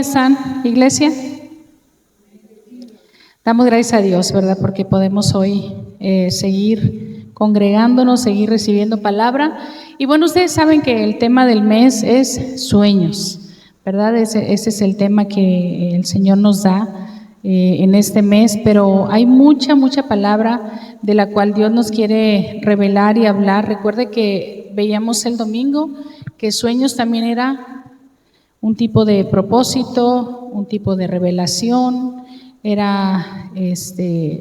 están, iglesia? Damos gracias a Dios, ¿verdad? Porque podemos hoy seguir congregándonos, seguir recibiendo palabra. Y bueno, ustedes saben que el tema del mes es sueños, ¿verdad? Ese es el tema que el Señor nos da en este mes, pero hay mucha palabra de la cual Dios nos quiere revelar y hablar. Recuerde que veíamos el domingo que sueños también era un tipo de propósito, un tipo de revelación, era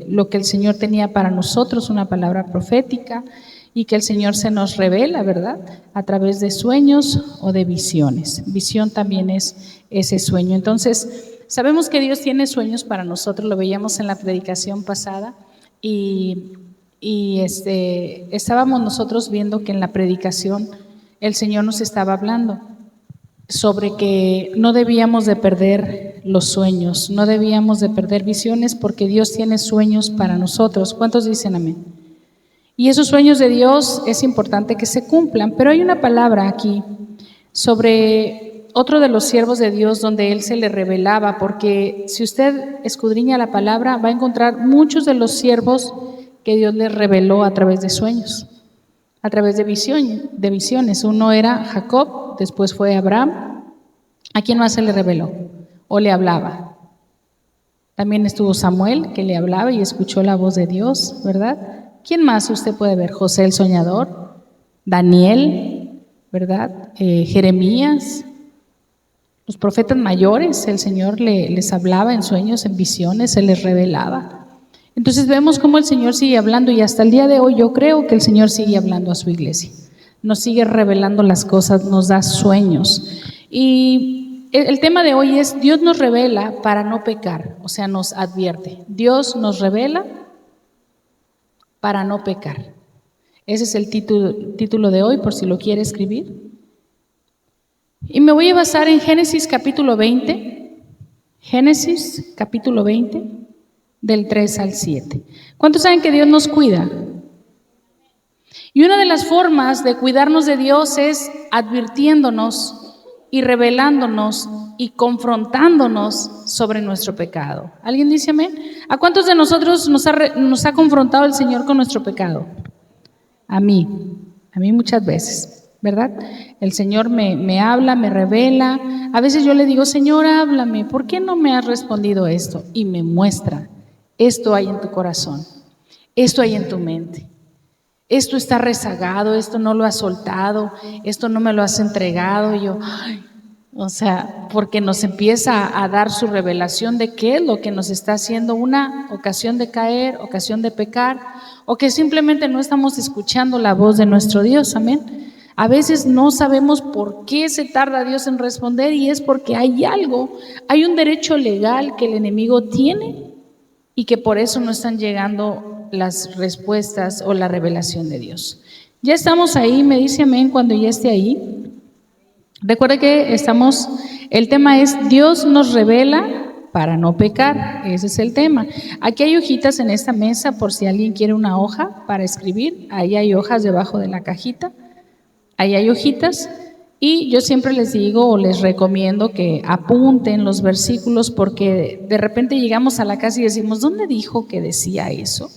lo que el Señor tenía para nosotros, una palabra profética, y que el Señor se nos revela, ¿verdad?, a través de sueños o de visiones. Visión también es ese sueño. Entonces, sabemos que Dios tiene sueños para nosotros, lo veíamos en la predicación pasada, y estábamos nosotros viendo que en la predicación el Señor nos estaba hablando sobre que no debíamos de perder los sueños, no debíamos de perder visiones, porque Dios tiene sueños para nosotros. ¿Cuántos dicen amén? Y esos sueños de Dios es importante que se cumplan, pero hay una palabra aquí sobre otro de los siervos de Dios donde Él se le revelaba, porque si usted escudriña la palabra va a encontrar muchos de los siervos que Dios les reveló a través de sueños, a través de visiones. Uno era Jacob, después fue Abraham. ¿A quién más se le reveló o le hablaba? También estuvo Samuel, que le hablaba y escuchó la voz de Dios, ¿verdad? ¿Quién más usted puede ver? José el soñador, Daniel, ¿verdad? Jeremías, los profetas mayores, el Señor les hablaba en sueños, en visiones, se les revelaba. Entonces vemos cómo el Señor sigue hablando, y hasta el día de hoy yo creo que el Señor sigue hablando a su iglesia. Nos sigue revelando las cosas, nos da sueños. Y el tema de hoy es: Dios nos revela para no pecar, o sea, nos advierte. Dios nos revela para no pecar. Ese es el título de hoy, por si lo quiere escribir. Y me voy a basar en Génesis capítulo 20. Génesis capítulo 20, del 3 al 7. ¿Cuántos saben que Dios nos cuida? Y una de las formas de cuidarnos de Dios es advirtiéndonos y revelándonos y confrontándonos sobre nuestro pecado. ¿Alguien dice amén? ¿A cuántos de nosotros nos ha confrontado el Señor con nuestro pecado? A mí muchas veces, ¿verdad? El Señor me habla, me revela. A veces yo le digo: Señor, háblame, ¿por qué no me has respondido esto? Y me muestra: esto hay en tu corazón, esto hay en tu mente, esto está rezagado, esto no lo has soltado, esto no me lo has entregado. Y yo, porque nos empieza a dar su revelación de qué es lo que nos está haciendo una ocasión de caer, ocasión de pecar, o que simplemente no estamos escuchando la voz de nuestro Dios. Amén. A veces no sabemos por qué se tarda Dios en responder, y es porque hay un derecho legal que el enemigo tiene, y que por eso no están llegando las respuestas o la revelación de Dios. Ya estamos ahí, me dice amén cuando ya esté ahí. Recuerde que el tema es: Dios nos revela para no pecar. Ese es el tema. Aquí hay hojitas en esta mesa por si alguien quiere una hoja para escribir. Ahí hay hojas debajo de la cajita. Ahí hay hojitas. Y yo siempre les digo o les recomiendo que apunten los versículos, porque de repente llegamos a la casa y decimos: ¿dónde dijo que decía eso?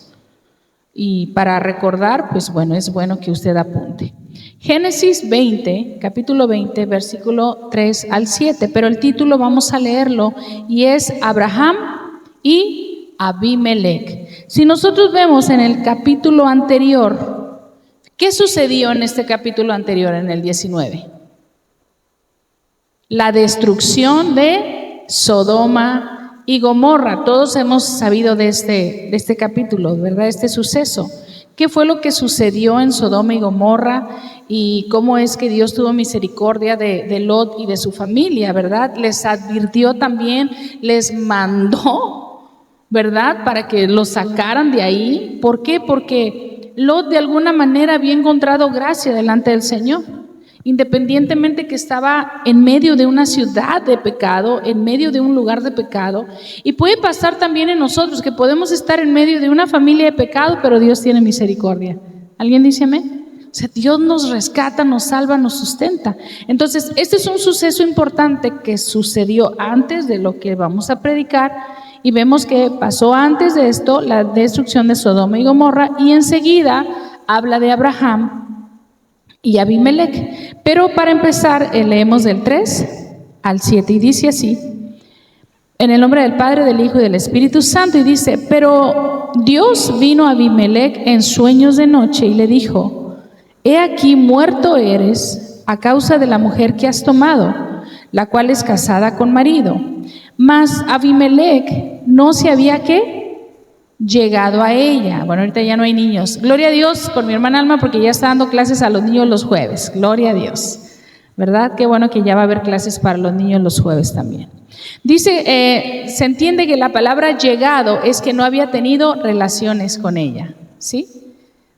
Y para recordar, pues bueno, es bueno que usted apunte. Génesis 20, capítulo 20, versículo 3 al 7, pero el título vamos a leerlo, y es Abraham y Abimelech. Si nosotros vemos en el capítulo anterior, ¿qué sucedió en este capítulo anterior, en el 19? La destrucción de Sodoma y Gomorra. Todos hemos sabido de este capítulo, ¿verdad? Este suceso. ¿Qué fue lo que sucedió en Sodoma y Gomorra? Y cómo es que Dios tuvo misericordia de Lot y de su familia, ¿verdad? Les advirtió también, les mandó, ¿verdad?, para que los sacaran de ahí. ¿Por qué? Porque Lot de alguna manera había encontrado gracia delante del Señor. Independientemente que estaba en medio de una ciudad de pecado, en medio de un lugar de pecado. Y puede pasar también en nosotros que podemos estar en medio de una familia de pecado, pero Dios tiene misericordia. ¿Alguien dice amén? sea, Dios nos rescata, nos salva, nos sustenta. Entonces, este es un suceso importante que sucedió antes de lo que vamos a predicar, y vemos que pasó antes de esto la destrucción de Sodoma y Gomorra, y enseguida habla de Abraham y Abimelech. Pero para empezar, leemos del 3 al 7 y dice así: en el nombre del Padre, del Hijo y del Espíritu Santo. Y dice: pero Dios vino a Abimelech en sueños de noche y le dijo: he aquí, muerto eres a causa de la mujer que has tomado, la cual es casada con marido. Mas Abimelech no se había ¿qué? Llegado a ella. Bueno, ahorita ya no hay niños. Gloria a Dios por mi hermana Alma, porque ya está dando clases a los niños los jueves. Gloria a Dios. ¿Verdad? Qué bueno que ya va a haber clases para los niños los jueves también. Dice, se entiende que la palabra llegado es que no había tenido relaciones con ella, ¿sí?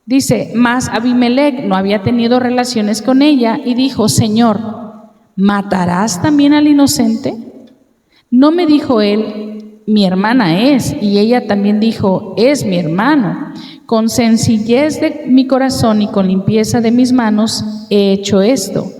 Dice, mas Abimelech no había tenido relaciones con ella y dijo: Señor, ¿matarás también al inocente? ¿No me dijo él, mi hermana es? Y ella también dijo, es mi hermano. Con sencillez de mi corazón y con limpieza de mis manos he hecho esto.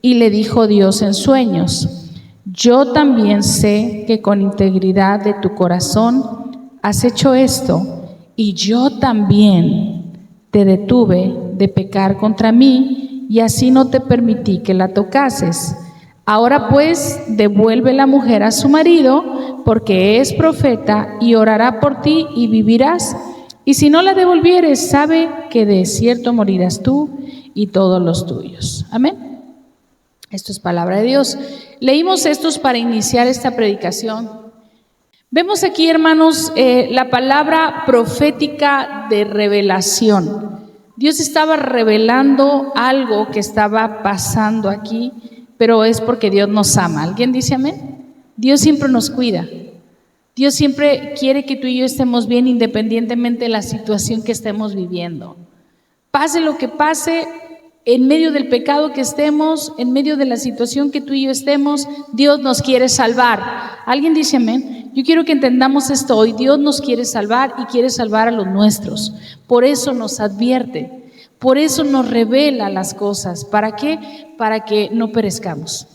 Y le dijo Dios en sueños: yo también sé que con integridad de tu corazón has hecho esto, y yo también te detuve de pecar contra mí, y así no te permití que la tocases. Ahora pues, devuelve la mujer a su marido, porque es profeta, y orará por ti y vivirás. Y si no la devolvieres, sabe que de cierto morirás tú y todos los tuyos. Amén. Esto es palabra de Dios. Leímos estos para iniciar esta predicación. Vemos aquí, hermanos, la palabra profética de revelación. Dios estaba revelando algo que estaba pasando aquí, pero es porque Dios nos ama. ¿Alguien dice amén? Dios siempre nos cuida. Dios siempre quiere que tú y yo estemos bien, independientemente de la situación que estemos viviendo. Pase lo que pase, en medio del pecado que estemos, en medio de la situación que tú y yo estemos, Dios nos quiere salvar. ¿Alguien dice amén? Yo quiero que entendamos esto hoy. Dios nos quiere salvar y quiere salvar a los nuestros. Por eso nos advierte, por eso nos revela las cosas. ¿Para qué? Para que no perezcamos.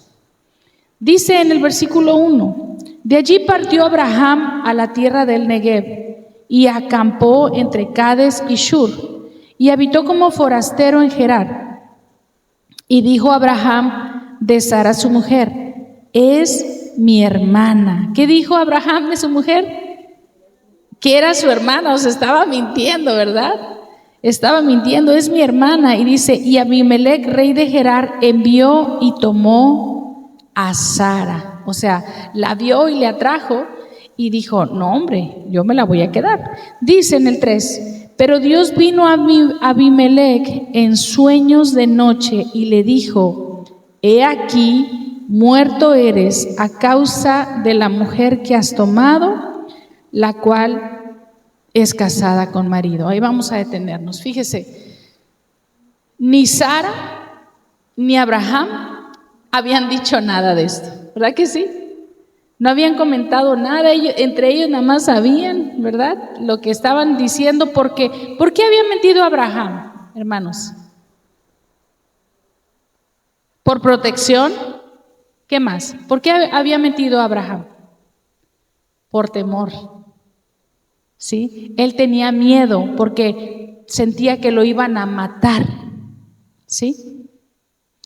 Dice en el versículo 1: de allí partió Abraham a la tierra del Negev y acampó entre Cades y Shur y habitó como forastero en Gerar. Y dijo Abraham de Sara su mujer: es mi hermana. ¿Qué dijo Abraham de su mujer? Que era su hermana. O sea, estaba mintiendo, ¿verdad? Estaba mintiendo, es mi hermana. Y dice, y Abimelech, rey de Gerar, envió y tomó a Sara. O sea, la vio y le atrajo y dijo, no hombre, yo me la voy a quedar. Dice en el 3, pero Dios vino a Abimelech en sueños de noche y le dijo: he aquí, muerto eres a causa de la mujer que has tomado, la cual es casada con marido. Ahí vamos a detenernos. Fíjese, ni Sara ni Abraham habían dicho nada de esto, ¿verdad que sí? No habían comentado nada, entre ellos nada más sabían, ¿verdad? Lo que estaban diciendo, porque ¿por qué había mentido Abraham, hermanos? ¿Por protección? ¿Qué más? ¿Por qué había mentido Abraham? Por temor. ¿Sí? Él tenía miedo porque sentía que lo iban a matar. ¿Sí?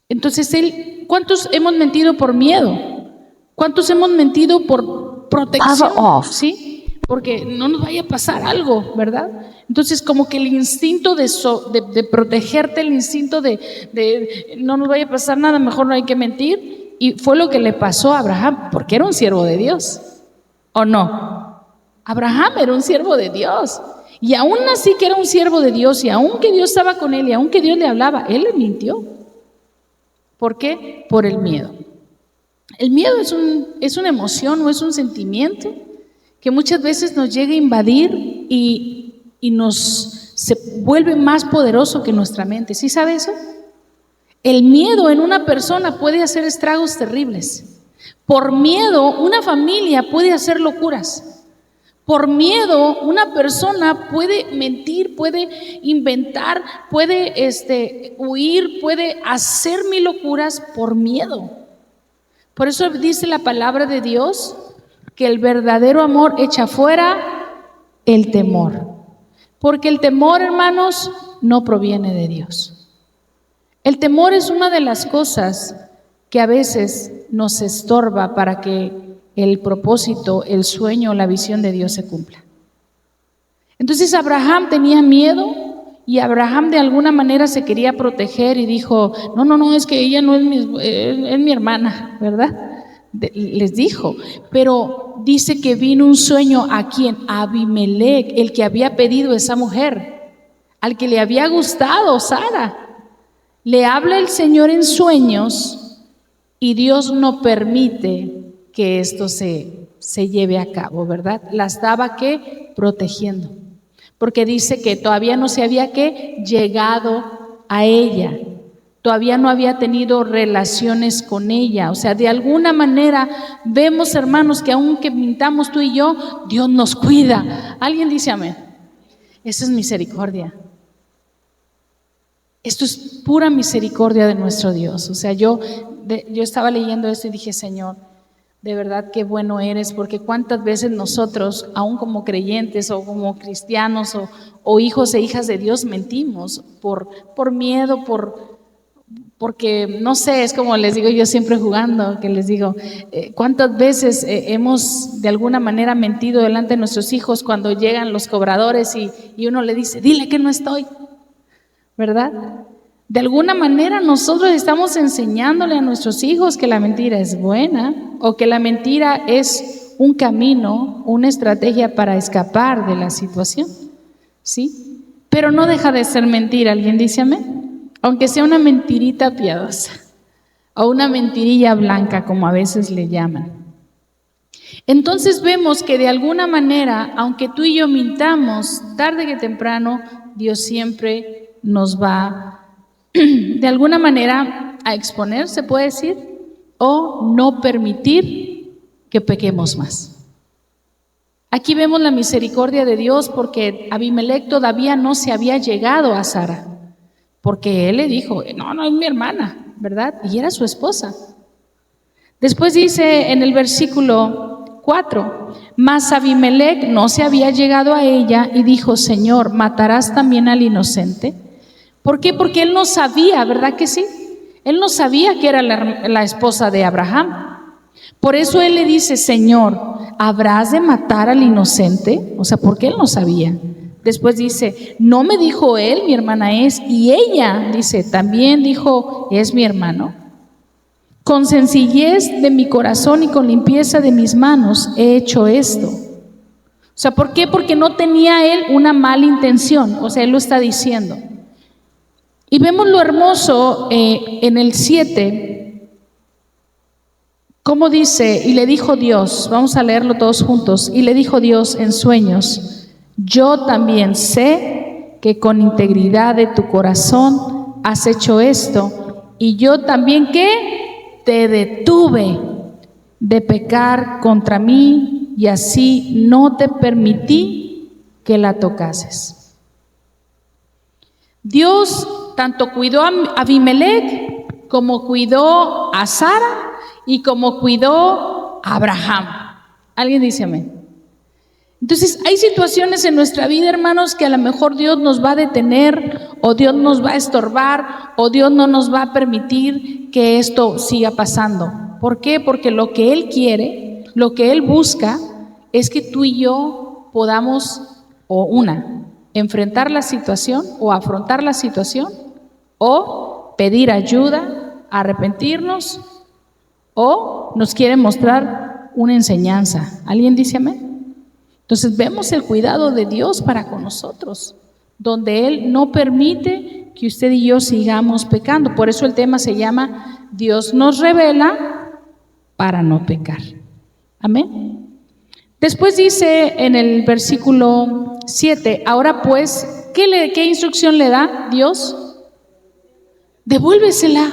Entonces ¿cuántos hemos mentido por miedo? ¿Cuántos hemos mentido por protección? ¿Sí? Porque no nos vaya a pasar algo, ¿verdad? Entonces como que el instinto de protegerte, el instinto de no nos vaya a pasar nada, mejor no hay que mentir. Y fue lo que le pasó a Abraham, porque era un siervo de Dios, ¿o no? Abraham era un siervo de Dios, y aún así que era un siervo de Dios, y aún que Dios estaba con él, y aún que Dios le hablaba, él le mintió. ¿Por qué? Por el miedo. El miedo es una emoción o es un sentimiento que muchas veces nos llega a invadir y se vuelve más poderoso que nuestra mente. ¿Sí sabe eso? El miedo en una persona puede hacer estragos terribles. Por miedo, una familia puede hacer locuras. Por miedo, una persona puede mentir, puede inventar, puede huir, puede hacer mil locuras por miedo. Por eso dice la palabra de Dios que el verdadero amor echa fuera el temor. Porque el temor, hermanos, no proviene de Dios. El temor es una de las cosas que a veces nos estorba para que el propósito, el sueño, la visión de Dios se cumpla. Entonces Abraham tenía miedo y Abraham de alguna manera se quería proteger y dijo, no, es que ella no es mi hermana, ¿verdad? Les dijo, pero dice que vino un sueño a quien, a Abimelec, el que había pedido esa mujer, al que le había gustado Sara. Le habla el Señor en sueños y Dios no permite que esto se lleve a cabo, ¿verdad? La estaba protegiendo, porque dice que todavía no se había llegado a ella, todavía no había tenido relaciones con ella. O sea, de alguna manera vemos, hermanos, que aunque mintamos tú y yo, Dios nos cuida. ¿Alguien dice amén? Esa es misericordia. Esto es pura misericordia de nuestro Dios. O sea, yo estaba leyendo esto y dije, Señor, de verdad qué bueno eres, porque cuántas veces nosotros, aún como creyentes o como cristianos o hijos e hijas de Dios, mentimos por miedo, porque no sé, es como les digo yo siempre jugando, que les digo, cuántas veces hemos de alguna manera mentido delante de nuestros hijos cuando llegan los cobradores y uno le dice, dile que no estoy, ¿verdad? De alguna manera nosotros estamos enseñándole a nuestros hijos que la mentira es buena o que la mentira es un camino, una estrategia para escapar de la situación, ¿sí? Pero no deja de ser mentira, ¿alguien dice amén? Aunque sea una mentirita piadosa o una mentirilla blanca, como a veces le llaman. Entonces vemos que de alguna manera, aunque tú y yo mintamos, tarde que temprano, Dios siempre nos va de alguna manera a exponer, se puede decir, o no permitir que pequemos más. Aquí vemos la misericordia de Dios porque Abimelec todavía no se había llegado a Sara, porque él le dijo, no es mi hermana, ¿verdad? Y era su esposa. Después dice en el versículo 4, mas Abimelec no se había llegado a ella y dijo, Señor, ¿matarás también al inocente? ¿Por qué? Porque él no sabía, ¿verdad que sí? Él no sabía que era la esposa de Abraham. Por eso él le dice, Señor, ¿habrás de matar al inocente? O sea, porque él no sabía. Después dice, no me dijo él, mi hermana es, y ella, dice, también dijo, es mi hermano. Con sencillez de mi corazón y con limpieza de mis manos he hecho esto. O sea, ¿por qué? Porque no tenía él una mala intención. O sea, él lo está diciendo. Y vemos lo hermoso en el 7, cómo dice, y le dijo Dios, vamos a leerlo todos juntos, y le dijo Dios en sueños, yo también sé que con integridad de tu corazón has hecho esto, y yo también te detuve de pecar contra mí, y así no te permití que la tocases. Dios tanto cuidó a Abimelec como cuidó a Sara y como cuidó a Abraham. ¿Alguien dice amén? Entonces hay situaciones en nuestra vida, hermanos, que a lo mejor Dios nos va a detener o Dios nos va a estorbar o Dios no nos va a permitir que esto siga pasando. ¿Por qué? Porque lo que Él quiere, lo que Él busca es que tú y yo podamos enfrentar la situación o afrontar la situación o pedir ayuda, arrepentirnos o nos quiere mostrar una enseñanza. ¿Alguien dice amén? Entonces vemos el cuidado de Dios para con nosotros, donde Él no permite que usted y yo sigamos pecando. Por eso el tema se llama Dios nos revela para no pecar. Amén. Después dice en el versículo 7, ahora pues, ¿qué instrucción le da Dios? Devuélvesela.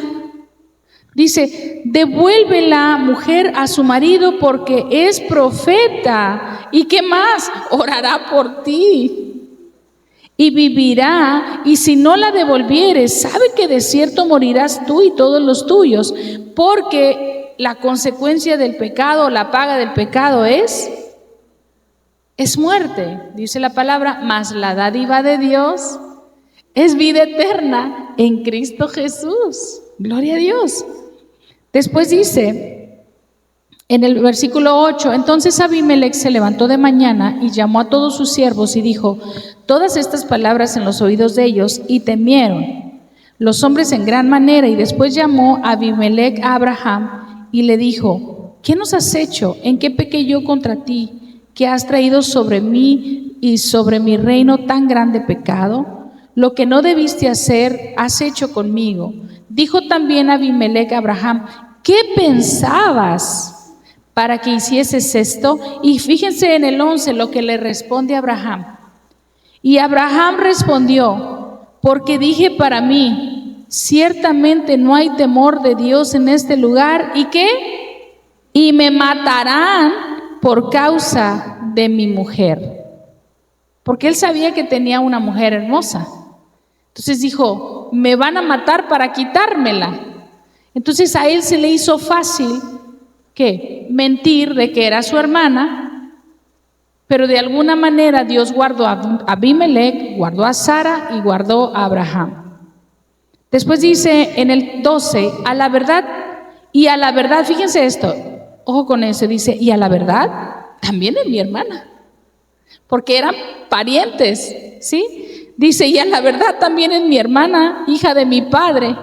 Dice, devuélvela mujer a su marido porque es profeta ¿Y qué más? Orará por ti y vivirá, y si no la devolvieres, sabe que de cierto morirás tú y todos los tuyos, porque la consecuencia del pecado, la paga del pecado es muerte, dice la palabra, mas la dádiva de Dios es vida eterna en Cristo Jesús. Gloria a Dios. Después dice en el versículo 8, entonces Abimelec se levantó de mañana y llamó a todos sus siervos y dijo todas estas palabras en los oídos de ellos, y temieron los hombres en gran manera. Y después llamó a Abimelec a Abraham y le dijo, ¿qué nos has hecho? ¿En qué pequé yo contra ti, que has traído sobre mí y sobre mi reino tan grande pecado? Lo que no debiste hacer, has hecho conmigo. Dijo también Abimelec a Abraham, ¿qué pensabas para que hicieses esto? Y fíjense en el 11 lo que le responde Abraham. Y Abraham respondió, porque dije para mí, ciertamente no hay temor de Dios en este lugar, ¿y qué? Y me matarán por causa de mi mujer. Porque él sabía que tenía una mujer hermosa. Entonces dijo, me van a matar para quitármela. Entonces a él se le hizo fácil, ¿qué? Mentir de que era su hermana, pero de alguna manera Dios guardó a Abimelec, guardó a Sara y guardó a Abraham. Después dice en el 12, a la verdad, fíjense esto, ojo con eso, dice, y a la verdad, también es mi hermana, porque eran parientes, ¿sí? Dice, y a la verdad también es mi hermana, hija de mi padre,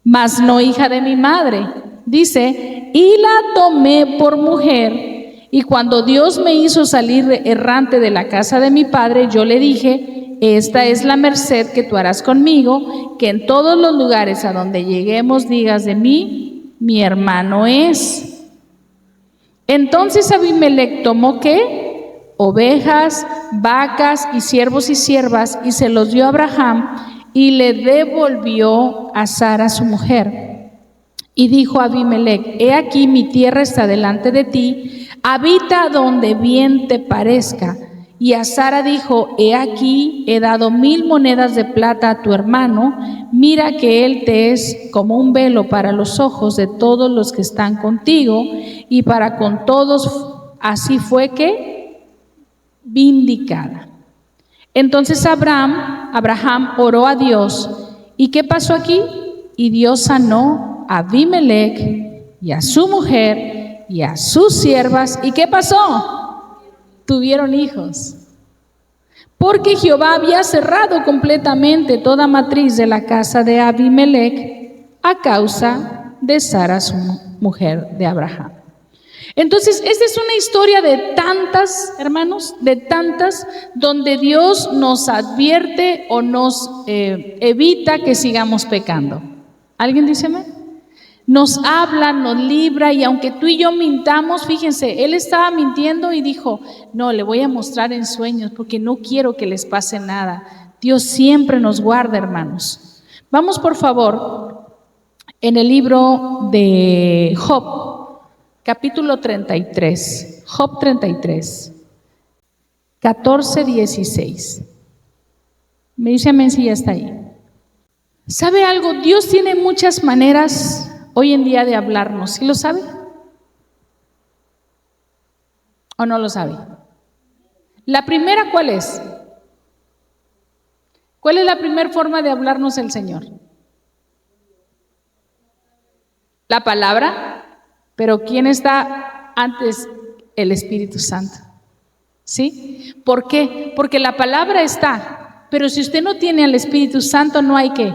mas no hija de mi madre. Dice, y la tomé por mujer, y cuando Dios me hizo salir errante de la casa de mi padre, yo le dije, esta es la merced que tú harás conmigo, que en todos los lugares a donde lleguemos digas de mí, mi hermano es. Entonces Abimelec tomó, ¿qué? Ovejas, vacas y siervos y siervas, y se los dio a Abraham, y le devolvió a Sara su mujer. Y dijo Abimelec, he aquí mi tierra está delante de ti, habita donde bien te parezca. Y a Sara dijo, he aquí, he dado 1000 monedas de plata a tu hermano, mira que él te es como un velo para los ojos de todos los que están contigo, y para con todos, así fue que vindicada. Entonces Abraham oró a Dios. ¿Y qué pasó aquí? Y Dios sanó a Abimelec y a su mujer y a sus siervas. ¿Y qué pasó? Tuvieron hijos. Porque Jehová había cerrado completamente toda matriz de la casa de Abimelec a causa de Sara, su mujer de Abraham. Entonces, esta es una historia de tantas, hermanos, de tantas, donde Dios nos advierte o nos evita que sigamos pecando. ¿Alguien dice amén? Nos habla, nos libra, y aunque tú y yo mintamos, fíjense, él estaba mintiendo y dijo, no, le voy a mostrar en sueños porque no quiero que les pase nada. Dios siempre nos guarda, hermanos. Vamos, por favor, en el libro de Job. Capítulo 33, Job 33, 14, 16. Me dice amén si ya está ahí. ¿Sabe algo? Dios tiene muchas maneras hoy en día de hablarnos. ¿Sí lo sabe? ¿O no lo sabe? La primera, ¿cuál es? ¿Cuál es la primera forma de hablarnos el Señor? La palabra. Pero ¿quién está antes? El Espíritu Santo. ¿Sí? ¿Por qué? Porque la palabra está, pero si usted no tiene al Espíritu Santo, no hay ¿qué?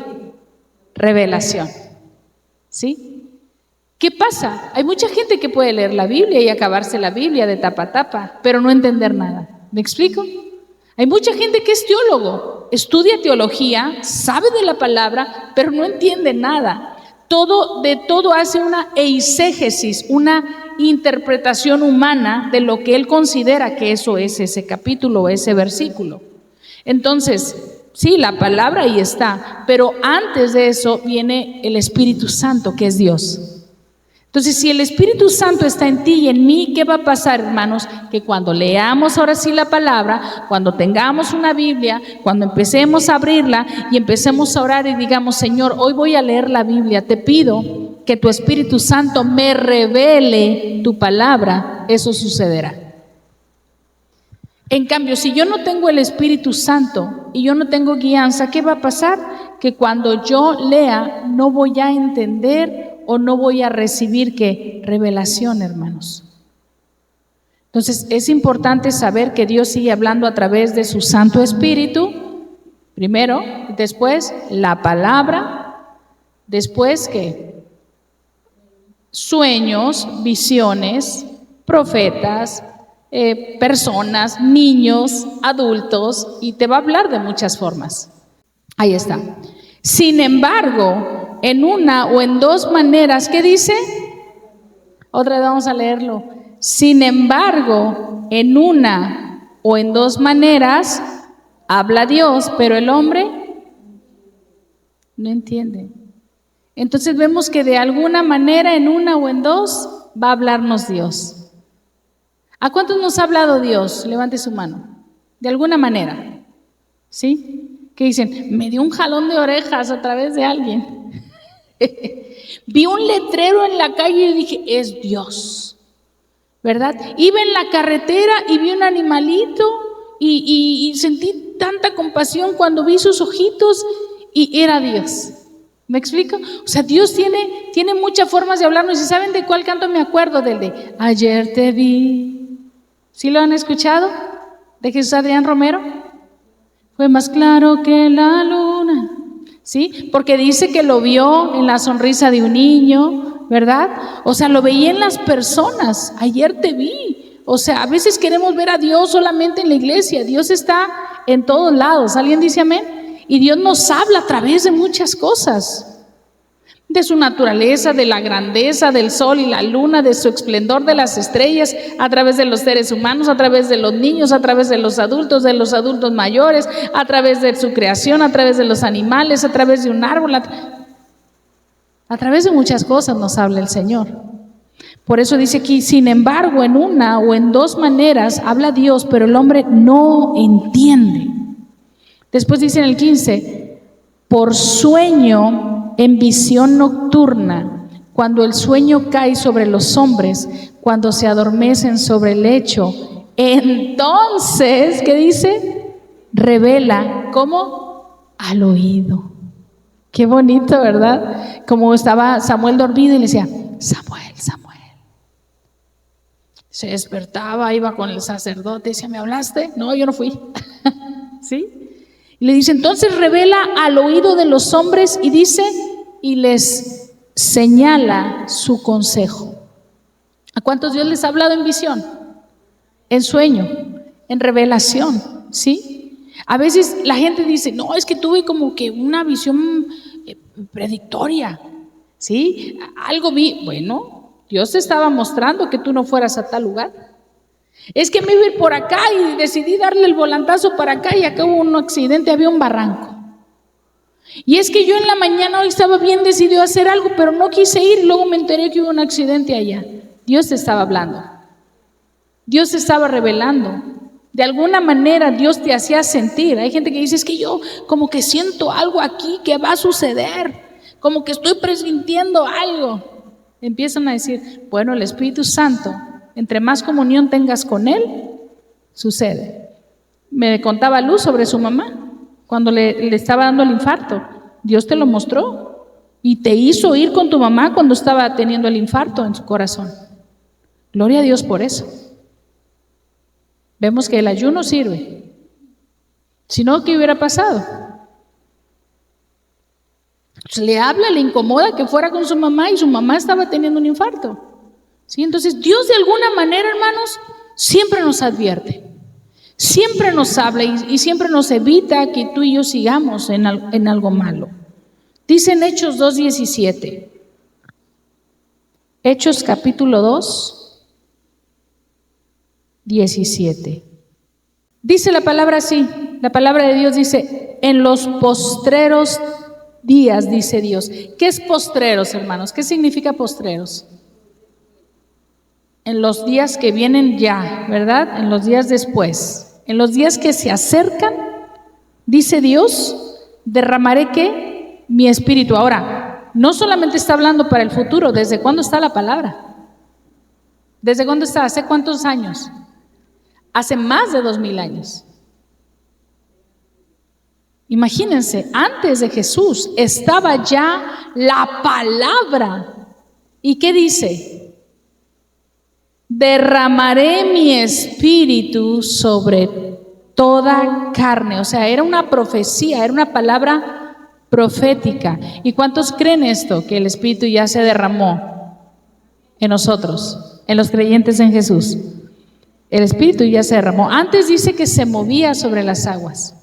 Revelación. ¿Sí? ¿Qué pasa? Hay mucha gente que puede leer la Biblia y acabarse la Biblia de tapa a tapa, pero no entender nada. ¿Me explico? Hay mucha gente que es teólogo, estudia teología, sabe de la palabra, pero no entiende nada. De todo hace una eisegesis, una interpretación humana de lo que él considera que eso es ese capítulo, ese versículo. Entonces, sí, la palabra ahí está, pero antes de eso viene el Espíritu Santo, que es Dios. Entonces, si el Espíritu Santo está en ti y en mí, ¿qué va a pasar, hermanos? Que cuando leamos ahora sí la palabra, cuando tengamos una Biblia, cuando empecemos a abrirla y empecemos a orar y digamos, Señor, hoy voy a leer la Biblia, te pido que tu Espíritu Santo me revele tu palabra, eso sucederá. En cambio, si yo no tengo el Espíritu Santo y yo no tengo guianza, ¿qué va a pasar? Que cuando yo lea no voy a entender o no voy a recibir ¿qué? Revelación, hermanos. Entonces es importante saber que Dios sigue hablando a través de su Santo Espíritu, primero, después la palabra, después ¿qué? Sueños, visiones, profetas, personas, niños, adultos, y te va a hablar de muchas formas. Ahí está. Sin embargo, en una o en dos maneras, ¿qué dice? Otra vez vamos a leerlo. Sin embargo, en una o en dos maneras habla Dios, pero el hombre no entiende. Entonces vemos que de alguna manera, en una o en dos, va a hablarnos Dios. ¿A cuántos nos ha hablado Dios? Levante su mano. De alguna manera. ¿Sí? Que dicen, me dio un jalón de orejas a través de alguien. Vi un letrero en la calle y dije, es Dios. ¿Verdad? Iba en la carretera y vi un animalito y sentí tanta compasión cuando vi sus ojitos y era Dios. ¿Me explico? O sea, Dios tiene muchas formas de hablarnos. ¿Y saben de cuál canto me acuerdo? Del de ayer te vi. ¿Sí lo han escuchado? De Jesús Adrián Romero. Fue más claro que la luna. ¿Sí? Porque dice que lo vio en la sonrisa de un niño, ¿verdad? O sea, lo veía en las personas. Ayer te vi. O sea, a veces queremos ver a Dios solamente en la iglesia. Dios está en todos lados. ¿Alguien dice amén? Y Dios nos habla a través de muchas cosas. De su naturaleza, de la grandeza del sol y la luna, de su esplendor, de las estrellas, a través de los seres humanos, a través de los niños, a través de los adultos mayores, a través de su creación, a través de los animales, a través de un árbol, a través de muchas cosas nos habla el Señor. Por eso dice aquí, sin embargo, en una o en dos maneras habla Dios, pero el hombre no entiende. Después dice en el 15, por sueño, en visión nocturna, cuando el sueño cae sobre los hombres, cuando se adormecen sobre el lecho, entonces, ¿qué dice? Revela, ¿cómo? Al oído. Qué bonito, ¿verdad? Como estaba Samuel dormido y le decía, Samuel, Samuel. Se despertaba, iba con el sacerdote, decía, ¿me hablaste? No, yo no fui. ¿Sí? Y le dice, entonces revela al oído de los hombres y dice, y les señala su consejo. ¿A cuántos Dios les ha hablado en visión? En sueño, en revelación, ¿sí? A veces la gente dice, no, es que tuve como que una visión predictoria, ¿sí? Algo vi, bueno, Dios te estaba mostrando que tú no fueras a tal lugar. Es que me iba a ir por acá y decidí darle el volantazo para acá y acá hubo un accidente, había un barranco. Y es que yo en la mañana hoy estaba bien decidido a hacer algo, pero no quise ir y luego me enteré que hubo un accidente allá. Dios te estaba hablando. Dios te estaba revelando. De alguna manera Dios te hacía sentir. Hay gente que dice, es que yo como que siento algo aquí que va a suceder, como que estoy presintiendo algo. Empiezan a decir, bueno, el Espíritu Santo, entre más comunión tengas con Él, sucede. Me contaba Luz sobre su mamá, cuando le estaba dando el infarto. Dios te lo mostró y te hizo ir con tu mamá cuando estaba teniendo el infarto en su corazón. Gloria a Dios por eso. Vemos que el ayuno sirve. Si no, ¿qué hubiera pasado? Pues le habla, le incomoda que fuera con su mamá y su mamá estaba teniendo un infarto. ¿Sí? Entonces Dios de alguna manera, hermanos, siempre nos advierte, siempre nos habla y siempre nos evita que tú y yo sigamos en algo malo. Dice en Hechos 2:17, Hechos capítulo 2, 17. Dice la palabra así, la palabra de Dios dice, en los postreros días, dice Dios. ¿Qué es postreros, hermanos? ¿Qué significa postreros? en los días que vienen ya, ¿verdad? En los días después, en los días que se acercan, dice Dios, derramaré ¿qué? Mi espíritu. Ahora, no solamente está hablando para el futuro, ¿desde cuándo está la palabra? ¿Desde cuándo está? ¿Hace cuántos años? Hace más de 2000 años. Imagínense, antes de Jesús estaba ya la palabra. ¿Y qué dice? Derramaré mi espíritu sobre toda carne. O sea, era una profecía, era una palabra profética. ¿Y cuántos creen esto? Que el espíritu ya se derramó en nosotros, en los creyentes en Jesús. El espíritu ya se derramó. Antes dice que se movía sobre las aguas.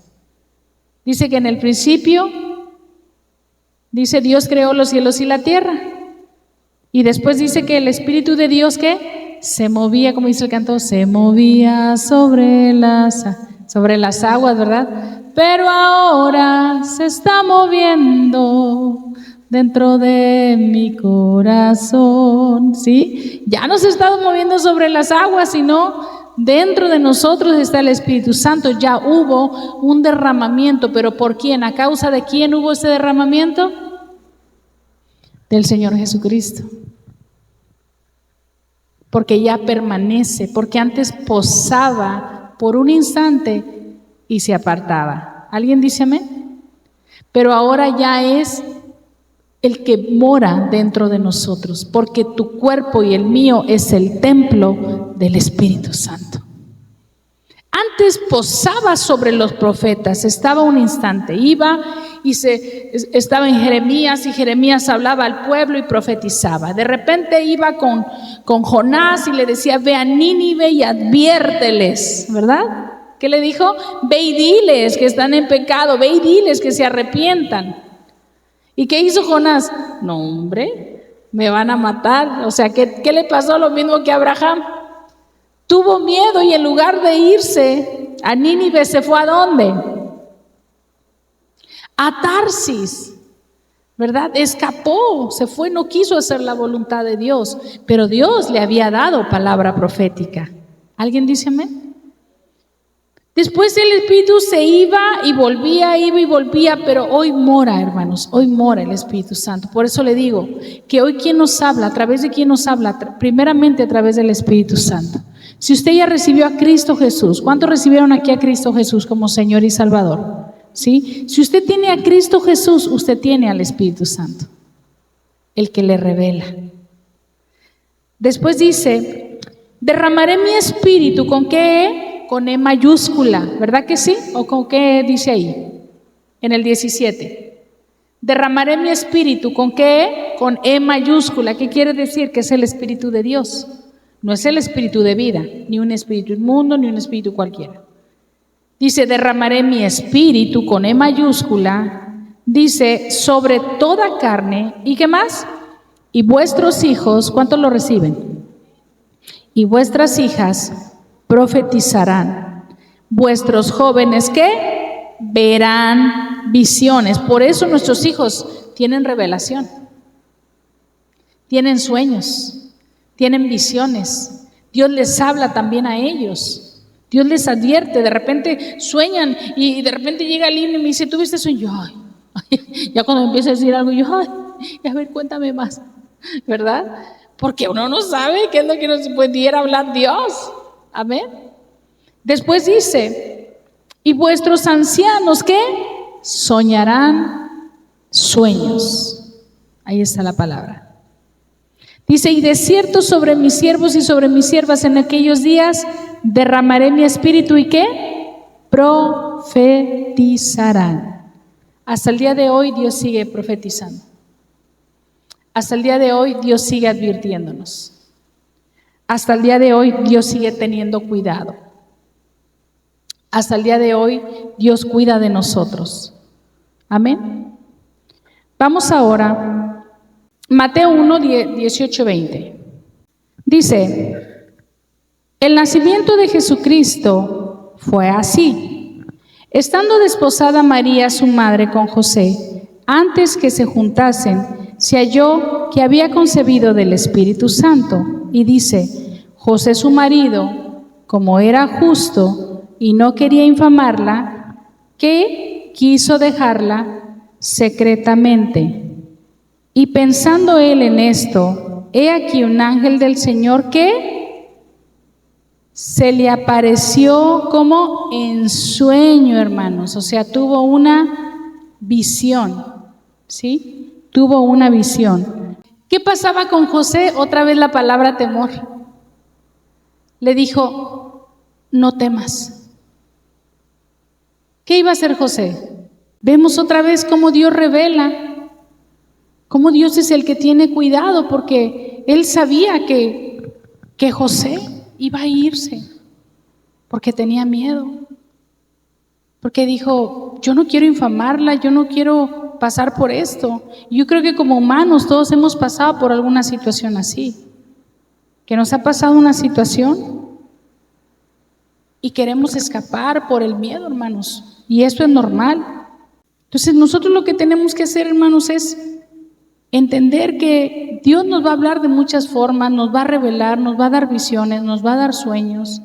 Dice que en el principio, dice Dios creó los cielos y la tierra. Y después dice que el Espíritu de Dios que se movía, como dice el canto, se movía sobre las aguas, ¿verdad? Pero ahora se está moviendo dentro de mi corazón, ¿sí? Ya no se está moviendo sobre las aguas, sino dentro de nosotros está el Espíritu Santo. Ya hubo un derramamiento, pero ¿por quién? ¿A causa de quién hubo ese derramamiento? Del Señor Jesucristo. Porque ya permanece, porque antes posaba por un instante y se apartaba. ¿Alguien dice amén? Pero ahora ya es el que mora dentro de nosotros, porque tu cuerpo y el mío es el templo del Espíritu Santo. Antes posaba sobre los profetas, estaba un instante, iba y estaba en Jeremías, y Jeremías hablaba al pueblo y profetizaba. De repente iba con Jonás y le decía, ve a Nínive y adviérteles, ¿verdad? ¿Qué le dijo? Ve y diles que están en pecado, ve y diles que se arrepientan. ¿Y qué hizo Jonás? No, hombre, me van a matar. O sea, ¿qué le pasó? Lo mismo que a Abraham. Tuvo miedo y en lugar de irse a Nínive se fue ¿a dónde? A Tarsis, ¿verdad? Escapó, se fue, no quiso hacer la voluntad de Dios, pero Dios le había dado palabra profética. ¿Alguien dice amén? Después el Espíritu se iba y volvía, pero hoy mora, hermanos, hoy mora el Espíritu Santo. Por eso le digo que hoy ¿quién nos habla? ¿A través de quién nos habla? Primeramente a través del Espíritu Santo. Si usted ya recibió a Cristo Jesús, ¿cuántos recibieron aquí a Cristo Jesús como Señor y Salvador? ¿Sí? Si usted tiene a Cristo Jesús, usted tiene al Espíritu Santo, el que le revela. Después dice, derramaré mi espíritu, ¿con qué? Con E mayúscula, ¿verdad que sí? ¿O con qué dice ahí? En el 17. Derramaré mi espíritu, ¿con qué? Con E mayúscula. ¿Qué quiere decir? Que es el Espíritu de Dios. No es el espíritu de vida, ni un espíritu inmundo, ni un espíritu cualquiera. Dice, derramaré mi espíritu con E mayúscula, dice, sobre toda carne. ¿Y qué más? Y vuestros hijos, ¿cuántos lo reciben? Y vuestras hijas profetizarán. Vuestros jóvenes, ¿qué? Verán visiones. Por eso nuestros hijos tienen revelación, tienen sueños, tienen visiones. Dios les habla también a ellos. Dios les advierte. De repente sueñan y de repente llega el niño y me dice, ¿tuviste sueño? Ay, ya cuando me empieza a decir algo, yo, ay, a ver, cuéntame más, ¿verdad? Porque uno no sabe qué es lo que nos pudiera hablar Dios. Amén. Después dice, y vuestros ancianos, ¿qué? Soñarán sueños. Ahí está la palabra. Dice, y de cierto sobre mis siervos y sobre mis siervas en aquellos días derramaré mi espíritu, ¿y qué? Profetizarán. Hasta el día de hoy Dios sigue profetizando. Hasta el día de hoy Dios sigue advirtiéndonos. Hasta el día de hoy Dios sigue teniendo cuidado. Hasta el día de hoy Dios cuida de nosotros. Amén. Vamos ahora Mateo 1, 18, 20. Dice, el nacimiento de Jesucristo fue así. Estando desposada María, su madre, con José, antes que se juntasen, se halló que había concebido del Espíritu Santo. Y dice, José su marido, como era justo y no quería infamarla, que quiso dejarla secretamente. Y pensando él en esto, he aquí un ángel del Señor que se le apareció como en sueño, hermanos. O sea, tuvo una visión, ¿sí? Tuvo una visión. ¿Qué pasaba con José? Otra vez la palabra temor. Le dijo, no temas. ¿Qué iba a hacer José? Vemos otra vez cómo Dios revela, cómo Dios es el que tiene cuidado, porque él sabía que José iba a irse, porque tenía miedo, porque dijo, yo no quiero infamarla, yo no quiero pasar por esto. Yo creo que como humanos todos hemos pasado por alguna situación así, que nos ha pasado una situación y queremos escapar por el miedo, hermanos, y eso es normal. Entonces nosotros lo que tenemos que hacer, hermanos, es entender que Dios nos va a hablar de muchas formas, nos va a revelar, nos va a dar visiones, nos va a dar sueños.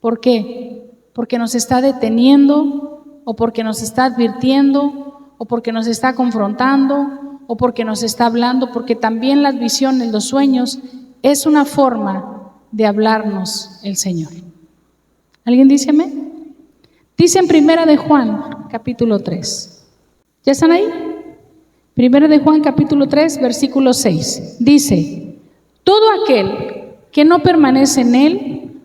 ¿Por qué? Porque nos está deteniendo, o porque nos está advirtiendo, o porque nos está confrontando, o porque nos está hablando, porque también las visiones, los sueños, es una forma de hablarnos el Señor. ¿Alguien dice amén? Dice en Primera de Juan, capítulo 3. ¿Ya están ahí? Primera de Juan, capítulo 3, versículo 6. Dice, todo aquel que no permanece en él,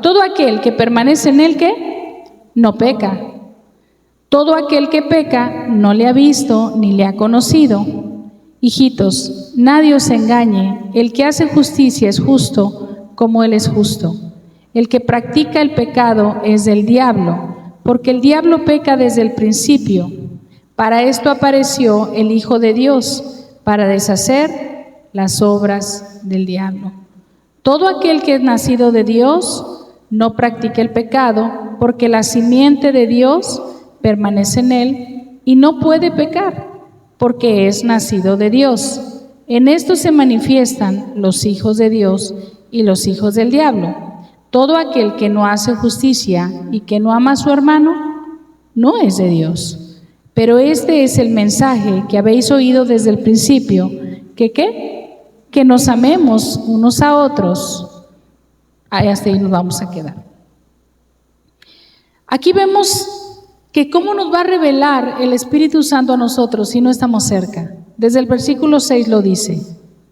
todo aquel que permanece en él, ¿qué? No peca. Todo aquel que peca no le ha visto ni le ha conocido. Hijitos, nadie os engañe, el que hace justicia es justo como él es justo. El que practica el pecado es del diablo, porque el diablo peca desde el principio. Para esto apareció el Hijo de Dios, para deshacer las obras del diablo. Todo aquel que es nacido de Dios no practica el pecado, porque la simiente de Dios permanece en él y no puede pecar, porque es nacido de Dios. En esto se manifiestan los hijos de Dios y los hijos del diablo. Todo aquel que no hace justicia y que no ama a su hermano, no es de Dios. Pero este es el mensaje que habéis oído desde el principio, que nos amemos unos a otros. Hasta ahí nos vamos a quedar. Aquí vemos que cómo nos va a revelar el Espíritu Santo a nosotros si no estamos cerca. Desde el versículo 6 lo dice.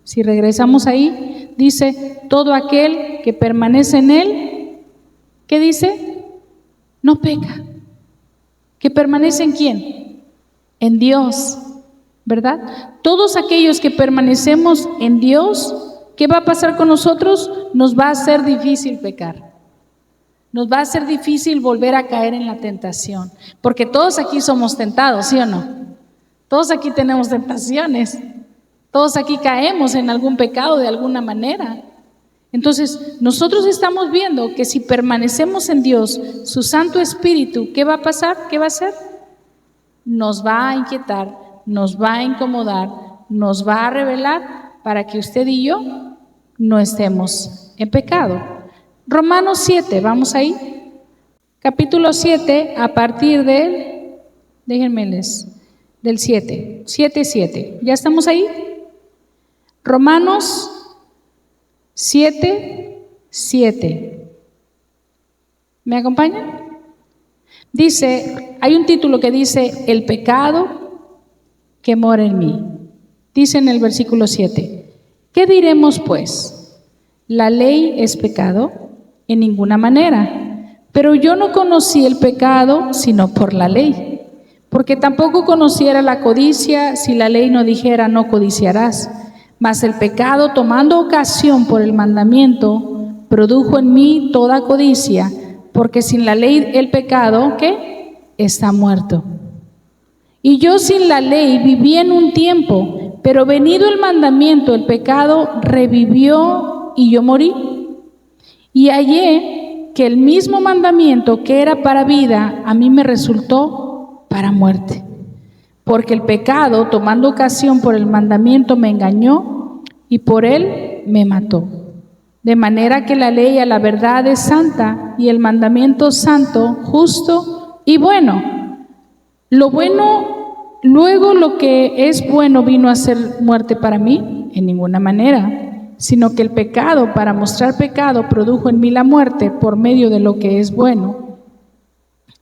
Si regresamos ahí, dice, todo aquel que permanece en él, ¿qué dice? No peca. ¿Que permanece en quién? En Dios, ¿verdad? Todos aquellos que permanecemos en Dios, ¿qué va a pasar con nosotros? Nos va a ser difícil pecar. Nos va a ser difícil volver a caer en la tentación, porque todos aquí somos tentados, ¿sí o no? Todos aquí tenemos tentaciones, todos aquí caemos en algún pecado de alguna manera. Entonces, nosotros estamos viendo que si permanecemos en Dios, su Santo Espíritu, ¿qué va a pasar? ¿Qué va a hacer? Nos va a inquietar, nos va a incomodar, nos va a revelar para que usted y yo no estemos en pecado. Romanos 7, vamos ahí. Capítulo 7, a partir del, del 7. 7. ¿Ya estamos ahí? Romanos 7. ¿Me acompañan? Dice, hay un título que dice, el pecado que mora en mí. Dice en el versículo 7, ¿qué diremos pues? ¿La ley es pecado? En ninguna manera. Pero yo no conocí el pecado sino por la ley, porque tampoco conociera la codicia si la ley no dijera no codiciarás. Mas el pecado, tomando ocasión por el mandamiento, produjo en mí toda codicia, porque sin la ley el pecado, ¿qué? Está muerto. Y yo sin la ley viví en un tiempo, pero venido el mandamiento, el pecado revivió y yo morí. Y hallé que el mismo mandamiento que era para vida, a mí me resultó para muerte. Porque el pecado, tomando ocasión por el mandamiento, me engañó, y por él me mató. De manera que la ley a la verdad es santa y el mandamiento santo, justo y bueno. Lo bueno, luego lo que es bueno vino a ser muerte para mí, en ninguna manera, sino que el pecado, para mostrar pecado, produjo en mí la muerte por medio de lo que es bueno,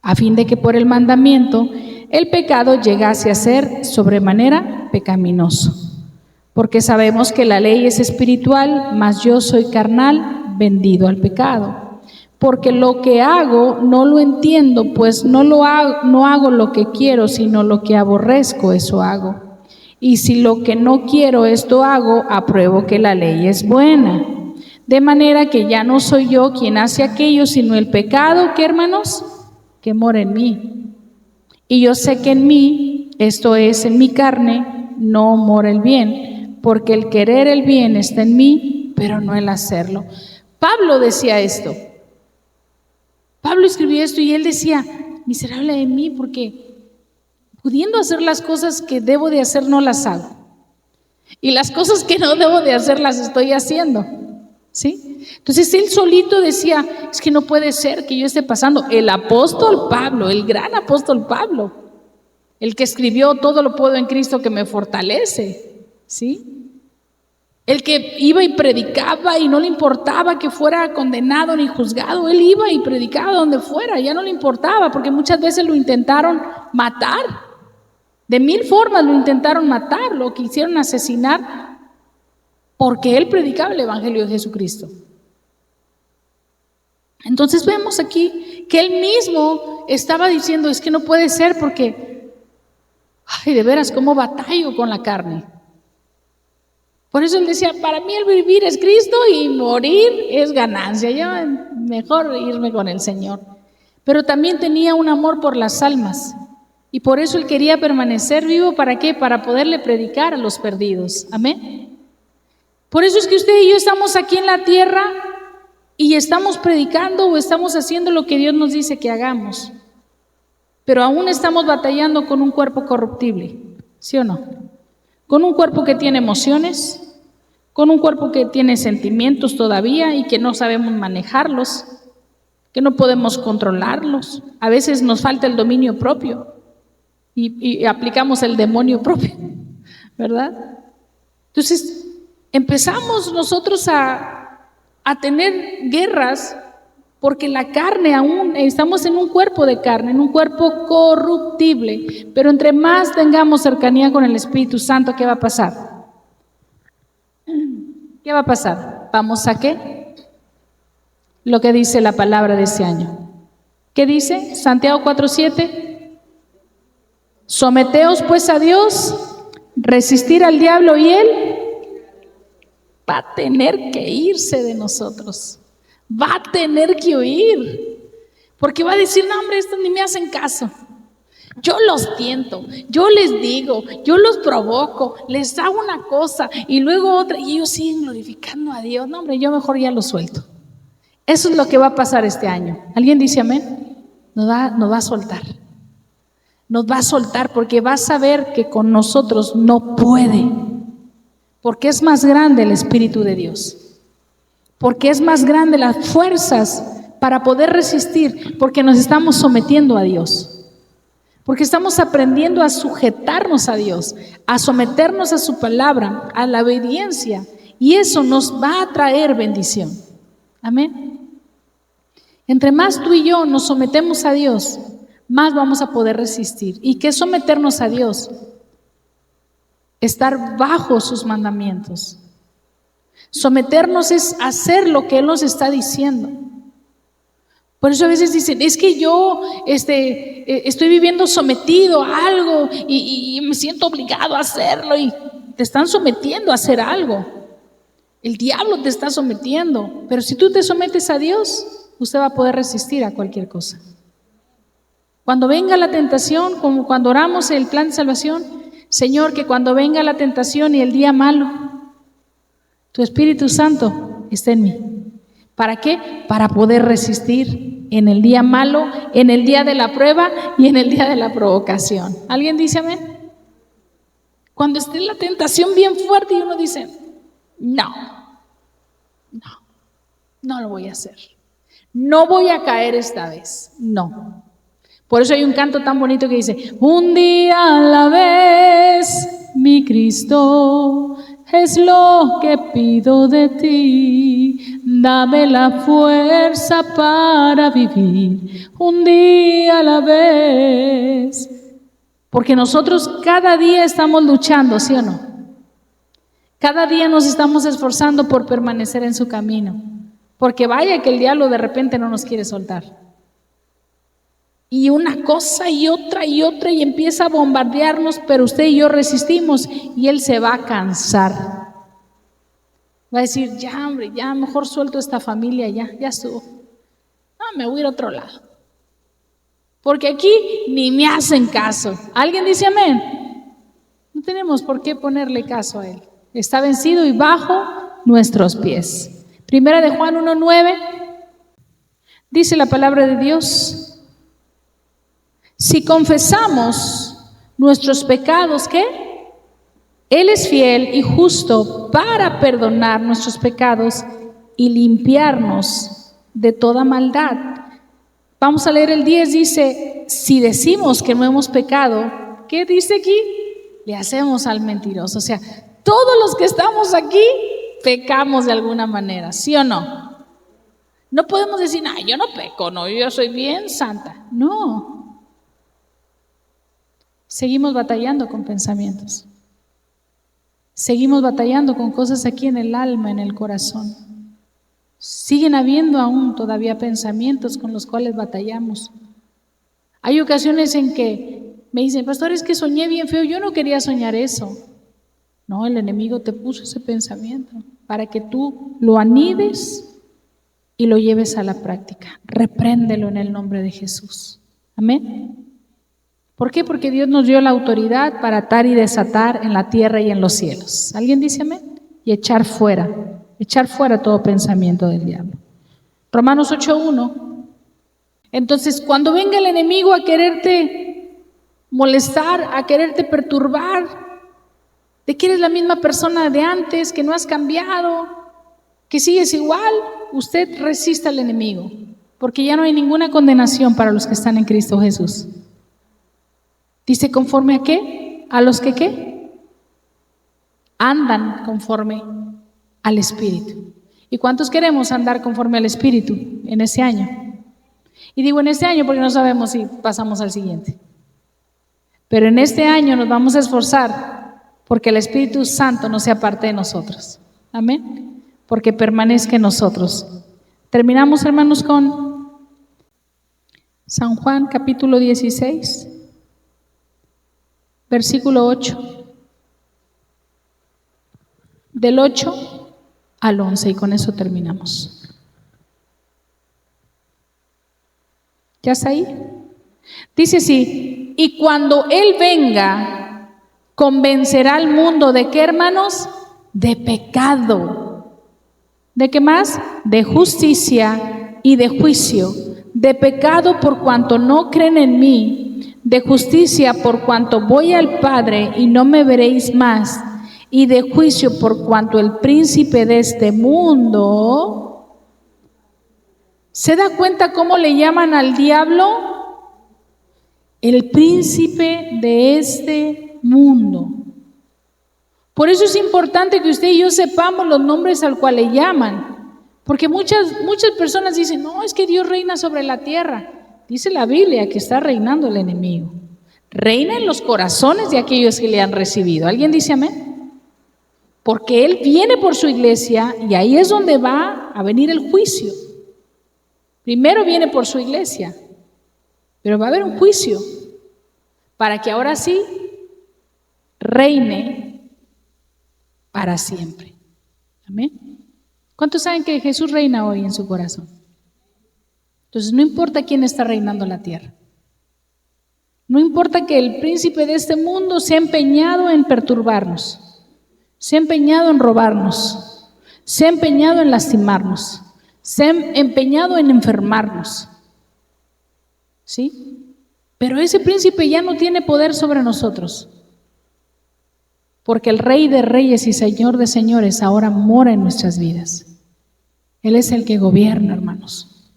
a fin de que por el mandamiento el pecado llegase a ser sobremanera pecaminoso. Porque sabemos que la ley es espiritual, mas yo soy carnal, vendido al pecado. Porque lo que hago no lo entiendo, pues no hago lo que quiero, sino lo que aborrezco, eso hago. Y si lo que no quiero, esto hago, apruebo que la ley es buena. De manera que ya no soy yo quien hace aquello, sino el pecado, ¿qué, hermanos? Que mora en mí. Y yo sé que en mí, esto es, en mi carne, no mora el bien. Porque el querer el bien está en mí, pero no el hacerlo. Pablo decía esto. Pablo escribió esto y él decía, miserable de mí, porque pudiendo hacer las cosas que debo de hacer, no las hago. Y las cosas que no debo de hacer, las estoy haciendo. ¿Sí? Entonces él solito decía, es que no puede ser que yo esté pasando. El apóstol Pablo, el gran apóstol Pablo, el que escribió todo lo puedo en Cristo que me fortalece. ¿Sí? El que iba y predicaba y no le importaba que fuera condenado ni juzgado, él iba y predicaba donde fuera, ya no le importaba, porque muchas veces lo intentaron matar, de mil formas lo intentaron matar, lo quisieron asesinar, porque él predicaba el evangelio de Jesucristo. Entonces vemos aquí que él mismo estaba diciendo, es que no puede ser porque, ay, de veras, cómo batallo con la carne. Por eso él decía, para mí el vivir es Cristo y morir es ganancia, ya mejor irme con el Señor. Pero también tenía un amor por las almas y por eso él quería permanecer vivo, ¿para qué? Para poderle predicar a los perdidos, amén. Por eso es que usted y yo estamos aquí en la tierra y estamos predicando o estamos haciendo lo que Dios nos dice que hagamos, pero aún estamos batallando con un cuerpo corruptible, ¿sí o no? Con un cuerpo que tiene emociones, con un cuerpo que tiene sentimientos todavía y que no sabemos manejarlos, que no podemos controlarlos. A veces nos falta el dominio propio y aplicamos el demonio propio, ¿verdad? Entonces empezamos nosotros a tener guerras porque la carne aún, estamos en un cuerpo de carne, en un cuerpo corruptible, pero entre más tengamos cercanía con el Espíritu Santo, ¿qué va a pasar? ¿Qué va a pasar? ¿Vamos a qué? Lo que dice la palabra de este año. ¿Qué dice? Santiago 4:7. Someteos pues a Dios, resistir al diablo y él va a tener que irse de nosotros. Va a tener que huir, porque va a decir, no hombre, estos ni me hacen caso. Yo los tiento, yo les digo, yo los provoco, les hago una cosa y luego otra, y ellos siguen glorificando a Dios. No hombre, yo mejor ya los suelto. Eso es lo que va a pasar este año. ¿Alguien dice amén? Nos va a soltar. Nos va a soltar porque va a saber que con nosotros no puede, porque es más grande el Espíritu de Dios. Porque es más grande las fuerzas para poder resistir, porque nos estamos sometiendo a Dios, porque estamos aprendiendo a sujetarnos a Dios, a someternos a su palabra, a la obediencia, y eso nos va a traer bendición. Amén. Entre más tú y yo nos sometemos a Dios, más vamos a poder resistir. ¿Y qué es someternos a Dios? Estar bajo sus mandamientos. Someternos es hacer lo que Él nos está diciendo. Por eso a veces dicen, es que yo estoy viviendo sometido a algo y me siento obligado a hacerlo, y te están sometiendo a hacer algo. El diablo te está sometiendo, pero si tú te sometes a Dios, usted va a poder resistir a cualquier cosa. Cuando venga la tentación, como cuando oramos el plan de salvación, Señor, que cuando venga la tentación y el día malo, tu Espíritu Santo está en mí. ¿Para qué? Para poder resistir en el día malo, en el día de la prueba y en el día de la provocación. ¿Alguien dice amén? Cuando esté la tentación bien fuerte y uno dice, no, no lo voy a hacer. No voy a caer esta vez, no. Por eso hay un canto tan bonito que dice, un día a la vez, mi Cristo, es lo que pido de ti. Dame la fuerza para vivir un día a la vez. Porque nosotros cada día estamos luchando, ¿sí o no? Cada día nos estamos esforzando por permanecer en su camino. Porque vaya que el diablo de repente no nos quiere soltar. Y una cosa y otra y empieza a bombardearnos, pero usted y yo resistimos y él se va a cansar. Va a decir, ya hombre, ya mejor suelto esta familia, ya estuvo. No, me voy a ir a otro lado. Porque aquí ni me hacen caso. ¿Alguien dice amén? No tenemos por qué ponerle caso a él. Está vencido y bajo nuestros pies. Primera de Juan 1:9 dice la palabra de Dios. Si confesamos nuestros pecados, ¿qué? Él es fiel y justo para perdonar nuestros pecados y limpiarnos de toda maldad. Vamos a leer el 10, dice, si decimos que no hemos pecado, ¿qué dice aquí? Le hacemos al mentiroso. O sea, todos los que estamos aquí pecamos de alguna manera, ¿sí o no? No podemos decir, yo no peco, no, yo soy bien santa. No. Seguimos batallando con pensamientos. Seguimos batallando con cosas aquí en el alma, en el corazón. Siguen habiendo aún todavía pensamientos con los cuales batallamos. Hay ocasiones en que me dicen, pastor, es que soñé bien feo. Yo no quería soñar eso. No, el enemigo te puso ese pensamiento para que tú lo anides y lo lleves a la práctica. Repréndelo en el nombre de Jesús. Amén. ¿Por qué? Porque Dios nos dio la autoridad para atar y desatar en la tierra y en los cielos. ¿Alguien dice amén? Y echar fuera todo pensamiento del diablo. Romanos 8:1. Entonces, cuando venga el enemigo a quererte molestar, a quererte perturbar, de que eres la misma persona de antes, que no has cambiado, que sigues igual, usted resista al enemigo, porque ya no hay ninguna condenación para los que están en Cristo Jesús. Dice, ¿conforme a qué? A los que ¿qué? Andan conforme al Espíritu. ¿Y cuántos queremos andar conforme al Espíritu en ese año? Y digo en este año porque no sabemos si pasamos al siguiente. Pero en este año nos vamos a esforzar porque el Espíritu Santo no sea parte de nosotros. Amén. Porque permanezca en nosotros. Terminamos, hermanos, con San Juan capítulo 16. Versículo 8, del 8 al 11, y con eso terminamos. ¿Ya está ahí? Dice así, y cuando Él venga, convencerá al mundo de qué, hermanos, de pecado. ¿De qué más? De justicia y de juicio. De pecado por cuanto no creen en mí. De justicia por cuanto voy al Padre y no me veréis más, y de juicio por cuanto el príncipe de este mundo. ¿Se da cuenta cómo le llaman al diablo? El príncipe de este mundo. Por eso es importante que usted y yo sepamos los nombres al cual le llaman, porque muchas personas dicen, no, es que Dios reina sobre la tierra. Dice la Biblia que está reinando el enemigo. Reina en los corazones de aquellos que le han recibido. ¿Alguien dice amén? Porque Él viene por su iglesia y ahí es donde va a venir el juicio. Primero viene por su iglesia, pero va a haber un juicio para que ahora sí reine para siempre. Amén. ¿Cuántos saben que Jesús reina hoy en su corazón? Entonces no importa quién está reinando la tierra. No importa que el príncipe de este mundo se ha empeñado en perturbarnos, se ha empeñado en robarnos, se ha empeñado en lastimarnos, se ha empeñado en enfermarnos. ¿Sí? Pero ese príncipe ya no tiene poder sobre nosotros. porque el Rey de Reyes y Señor de Señores ahora mora en nuestras vidas. Él es el que gobierna, hermanos.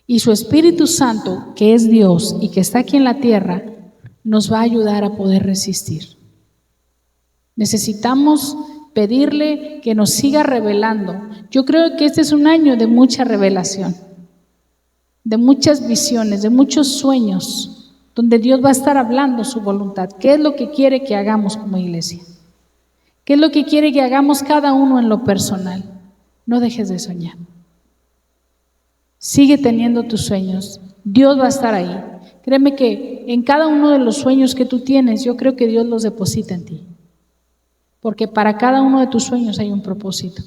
Y su Espíritu Santo, que es Dios y que está aquí en la tierra, nos va a ayudar a poder resistir. Necesitamos pedirle que nos siga revelando. Yo creo que este es un año de mucha revelación, de muchas visiones, de muchos sueños, donde Dios va a estar hablando su voluntad. ¿Qué es lo que quiere que hagamos como iglesia? ¿Qué es lo que quiere que hagamos cada uno en lo personal? No dejes de soñar. Sigue teniendo tus sueños. Dios va a estar ahí. Créeme que en cada uno de los sueños que tú tienes, yo creo que Dios los deposita en ti. Porque para cada uno de tus sueños hay un propósito.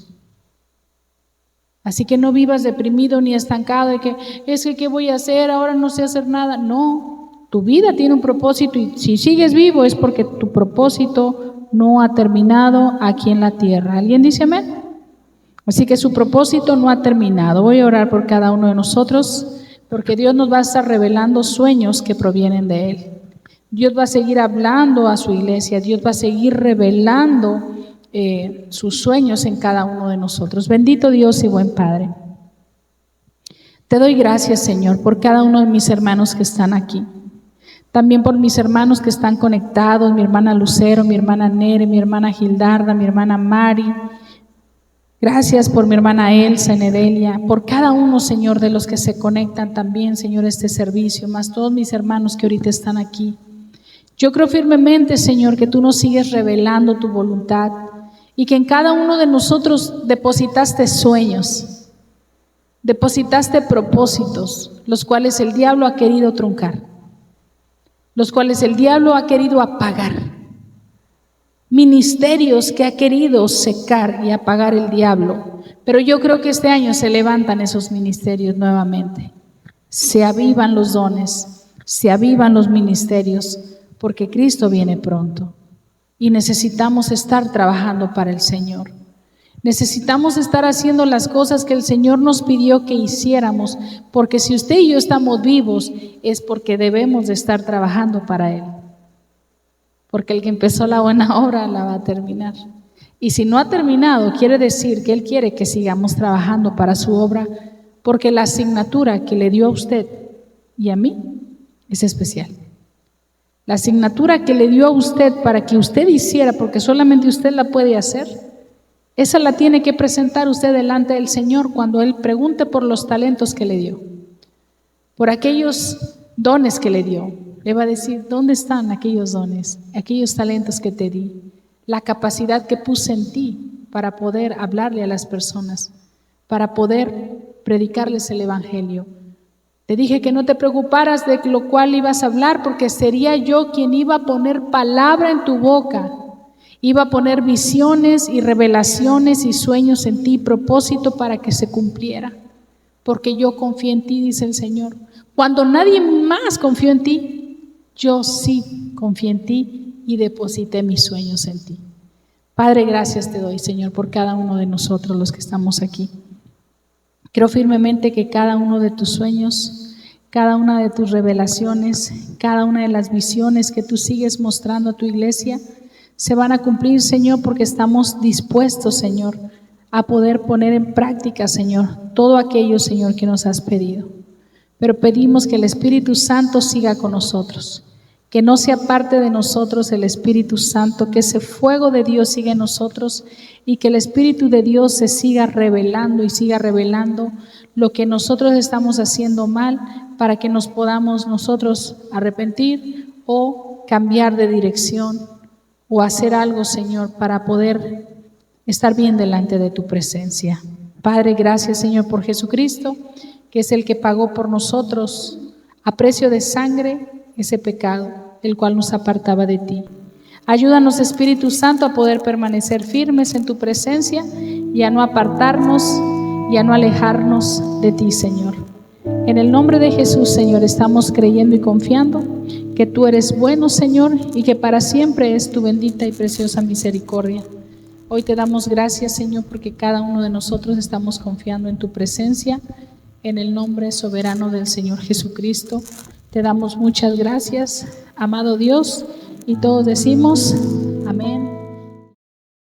Así que no vivas deprimido ni estancado de que es que ¿qué voy a hacer? Ahora no sé hacer nada. No, tu vida tiene un propósito y si sigues vivo es porque tu propósito no ha terminado aquí en la tierra. ¿Alguien dice amén? Así que su propósito no ha terminado. Voy a orar por cada uno de nosotros porque Dios nos va a estar revelando sueños que provienen de Él. Dios va a seguir hablando a su iglesia, Dios va a seguir revelando sus sueños en cada uno de nosotros. Bendito Dios y buen Padre. Te doy gracias, Señor, por cada uno de mis hermanos que están aquí. También por mis hermanos que están conectados, mi hermana Lucero, mi hermana Nere, mi hermana Gildarda, mi hermana Mari. Gracias por mi hermana Elsa, Nedelia, por cada uno, Señor, de los que se conectan también, Señor, a este servicio, más todos mis hermanos que ahorita están aquí. Yo creo firmemente, Señor, que tú nos sigues revelando tu voluntad y que en cada uno de nosotros depositaste sueños, depositaste propósitos, los cuales el diablo ha querido truncar, los cuales el diablo ha querido apagar, ministerios que ha querido secar y apagar el diablo. Pero yo creo que este año se levantan esos ministerios nuevamente, se avivan los dones, se avivan los ministerios, porque Cristo viene pronto y necesitamos estar trabajando para el Señor. Necesitamos estar haciendo las cosas que el Señor nos pidió que hiciéramos, porque si usted y yo estamos vivos es porque debemos de estar trabajando para Él. Porque el que empezó la buena obra la va a terminar. Y si no ha terminado, quiere decir que Él quiere que sigamos trabajando para su obra, porque la asignatura que le dio a usted y a mí es especial. La asignatura que le dio a usted para que usted hiciera, porque solamente usted la puede hacer, esa la tiene que presentar usted delante del Señor cuando Él pregunte por los talentos que le dio, por aquellos dones que le dio. Le va a decir, ¿dónde están aquellos dones, aquellos talentos que te di? La capacidad que puse en ti para poder hablarle a las personas, para poder predicarles el Evangelio. Te dije que no te preocuparas de lo cual ibas a hablar, porque sería yo quien iba a poner palabra en tu boca. Iba a poner visiones y revelaciones y sueños en ti, propósito para que se cumpliera. Porque yo confié en ti, dice el Señor. Cuando nadie más confió en ti, yo sí confié en ti y deposité mis sueños en ti. Padre, gracias te doy, Señor, por cada uno de nosotros los que estamos aquí. Creo firmemente que cada uno de tus sueños, cada una de tus revelaciones, cada una de las visiones que tú sigues mostrando a tu iglesia, se van a cumplir, Señor, porque estamos dispuestos, Señor, a poder poner en práctica, Señor, todo aquello, Señor, que nos has pedido. Pero pedimos que el Espíritu Santo siga con nosotros, que no se aparte de nosotros el Espíritu Santo, que ese fuego de Dios siga en nosotros y que el Espíritu de Dios se siga revelando y siga revelando lo que nosotros estamos haciendo mal para que nos podamos nosotros arrepentir o cambiar de dirección o hacer algo, Señor, para poder estar bien delante de tu presencia. Padre, gracias, Señor, por Jesucristo, que es el que pagó por nosotros a precio de sangre ese pecado, el cual nos apartaba de ti. Ayúdanos, Espíritu Santo, a poder permanecer firmes en tu presencia y a no apartarnos y a no alejarnos de ti, Señor. En el nombre de Jesús, Señor, estamos creyendo y confiando que tú eres bueno, Señor, y que para siempre es tu bendita y preciosa misericordia. Hoy te damos gracias, Señor, porque cada uno de nosotros estamos confiando en tu presencia, en el nombre soberano del Señor Jesucristo. Te damos muchas gracias, amado Dios, y todos decimos